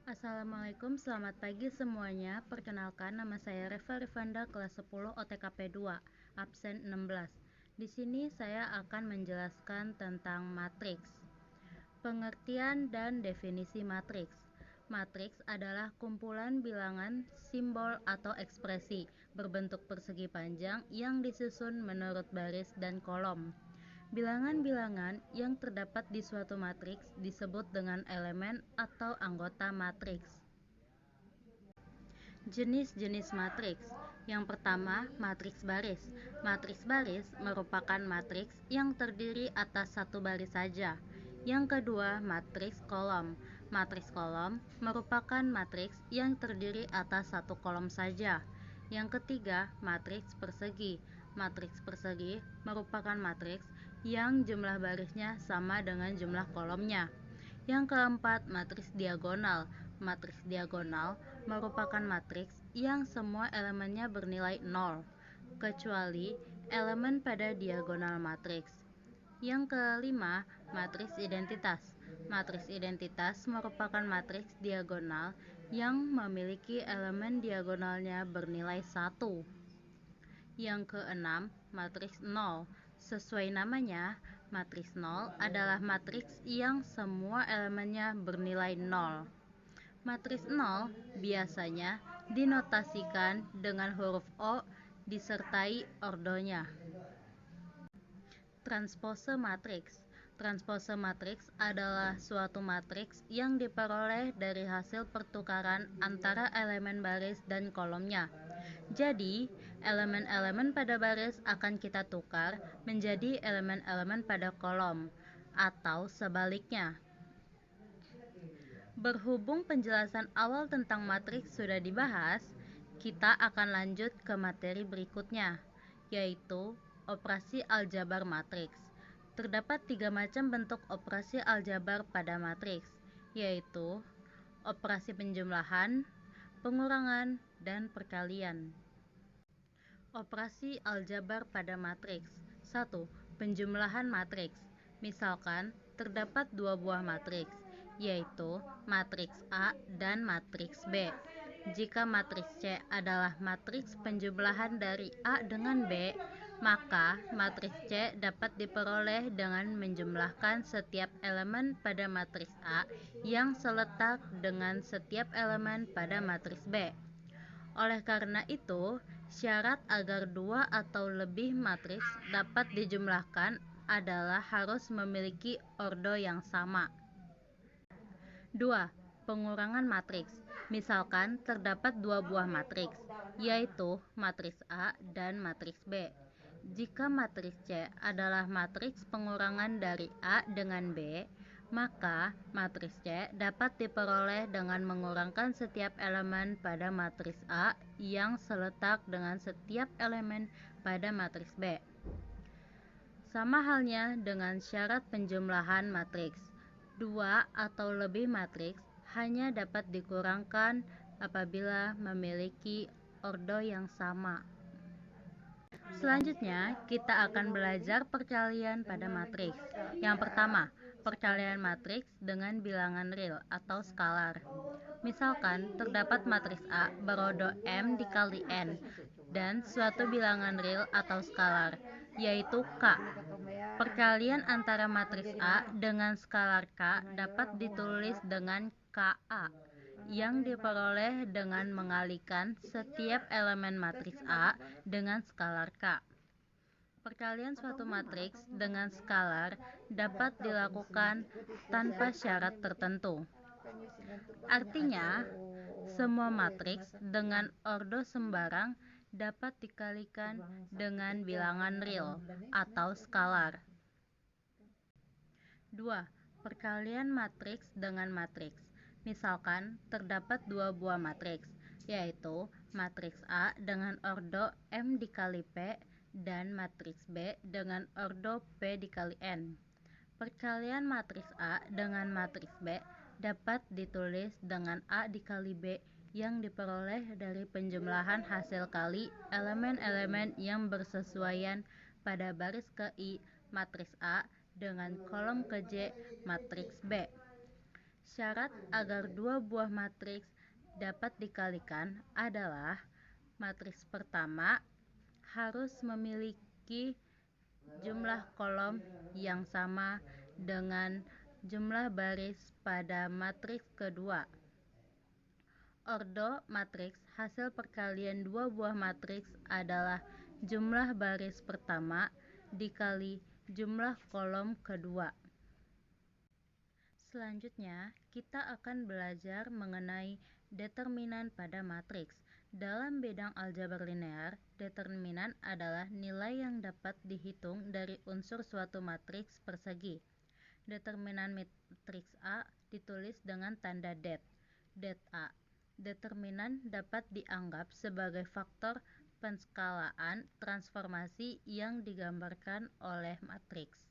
Assalamualaikum, selamat pagi semuanya. Perkenalkan, nama saya Reva Rivanda, kelas 10 OTKP 2, absen 16. Di sini saya akan menjelaskan tentang matriks. Pengertian dan definisi matriks. Matriks adalah kumpulan bilangan, simbol, atau ekspresi berbentuk persegi panjang yang disusun menurut baris dan kolom. Bilangan-bilangan yang terdapat di suatu matriks disebut dengan elemen atau anggota matriks. Jenis-jenis matriks. Yang pertama, matriks baris. Matriks baris merupakan matriks yang terdiri atas satu baris saja. Yang kedua, matriks kolom. Matriks kolom merupakan matriks yang terdiri atas satu kolom saja. Yang ketiga, matriks persegi. Matriks persegi merupakan matriks yang jumlah barisnya sama dengan jumlah kolomnya. Yang keempat, matriks diagonal. Matriks diagonal merupakan matriks yang semua elemennya bernilai 0, kecuali elemen pada diagonal matriks. Yang kelima, matriks identitas. Matriks identitas merupakan matriks diagonal yang memiliki elemen diagonalnya bernilai 1. Yang keenam, matriks 0. Sesuai namanya, matriks 0 adalah matriks yang semua elemennya bernilai 0. Matriks 0 biasanya dinotasikan dengan huruf O disertai ordonya. Transpose matriks. Transpose matriks adalah suatu matriks yang diperoleh dari hasil pertukaran antara elemen baris dan kolomnya. Jadi, elemen-elemen pada baris akan kita tukar menjadi elemen-elemen pada kolom, atau sebaliknya. Berhubung penjelasan awal tentang matriks sudah dibahas, kita akan lanjut ke materi berikutnya, yaitu operasi aljabar matriks. Terdapat 3 macam bentuk operasi aljabar pada matriks, yaitu operasi penjumlahan, pengurangan, dan perkalian. Operasi aljabar pada matriks. 1. Penjumlahan matriks. Misalkan terdapat 2 buah matriks, yaitu matriks A dan matriks B. Jika matriks C adalah matriks penjumlahan dari A dengan B, maka matriks C dapat diperoleh dengan menjumlahkan setiap elemen pada matriks A yang seletak dengan setiap elemen pada matriks B. Oleh karena itu, syarat agar 2 atau lebih matriks dapat dijumlahkan adalah harus memiliki ordo yang sama. 2. Pengurangan matriks. Misalkan terdapat 2 buah matriks, yaitu matriks A dan matriks B. Jika matriks C adalah matriks pengurangan dari A dengan B, maka matriks C dapat diperoleh dengan mengurangkan setiap elemen pada matriks A yang seletak dengan setiap elemen pada matriks B. Sama halnya dengan syarat penjumlahan matriks. 2 atau lebih matriks hanya dapat dikurangkan apabila memiliki ordo yang sama. Selanjutnya, kita akan belajar perkalian pada matriks. Yang pertama, perkalian matriks dengan bilangan real atau skalar. Misalkan terdapat matriks A berordo M dikali N dan suatu bilangan real atau skalar, yaitu K. Perkalian antara matriks A dengan skalar K dapat ditulis dengan KA, yang diperoleh dengan mengalikan setiap elemen matriks A dengan skalar K. Perkalian suatu matriks dengan skalar dapat dilakukan tanpa syarat tertentu. Artinya, semua matriks dengan ordo sembarang dapat dikalikan dengan bilangan real atau skalar. 2. Perkalian matriks dengan matriks. Misalkan terdapat 2 buah matriks, yaitu matriks A dengan ordo M dikali P dan matriks B dengan ordo P dikali N. Perkalian matriks A dengan matriks B dapat ditulis dengan A dikali B yang diperoleh dari penjumlahan hasil kali elemen-elemen yang bersesuaian pada baris ke-I matriks A dengan kolom ke-J matriks B. Syarat agar dua buah matriks dapat dikalikan adalah matriks pertama harus memiliki jumlah kolom yang sama dengan jumlah baris pada matriks kedua. Ordo matriks hasil perkalian dua buah matriks adalah jumlah baris pertama dikali jumlah kolom kedua. Selanjutnya, kita akan belajar mengenai determinan pada matriks. Dalam bidang aljabar linear, determinan adalah nilai yang dapat dihitung dari unsur suatu matriks persegi. Determinan matriks A ditulis dengan tanda det. Det A. Determinan dapat dianggap sebagai faktor penskalaan transformasi yang digambarkan oleh matriks.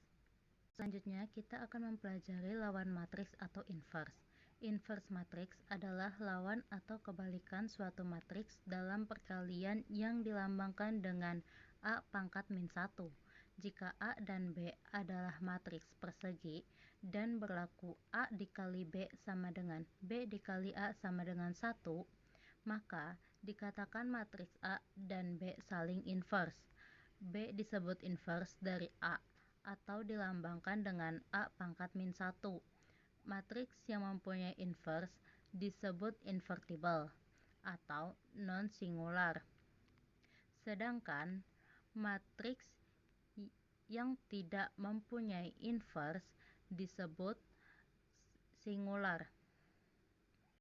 Selanjutnya, kita akan mempelajari lawan matriks atau inverse. Inverse matriks adalah lawan atau kebalikan suatu matriks dalam perkalian yang dilambangkan dengan A pangkat min 1. Jika A dan B adalah matriks persegi dan berlaku A dikali B sama dengan B dikali A sama dengan 1, maka dikatakan matriks A dan B saling inverse. B disebut inverse dari A atau dilambangkan dengan A pangkat min 1. Matriks yang mempunyai inverse disebut invertible atau non-singular. Sedangkan matriks yang tidak mempunyai inverse disebut singular.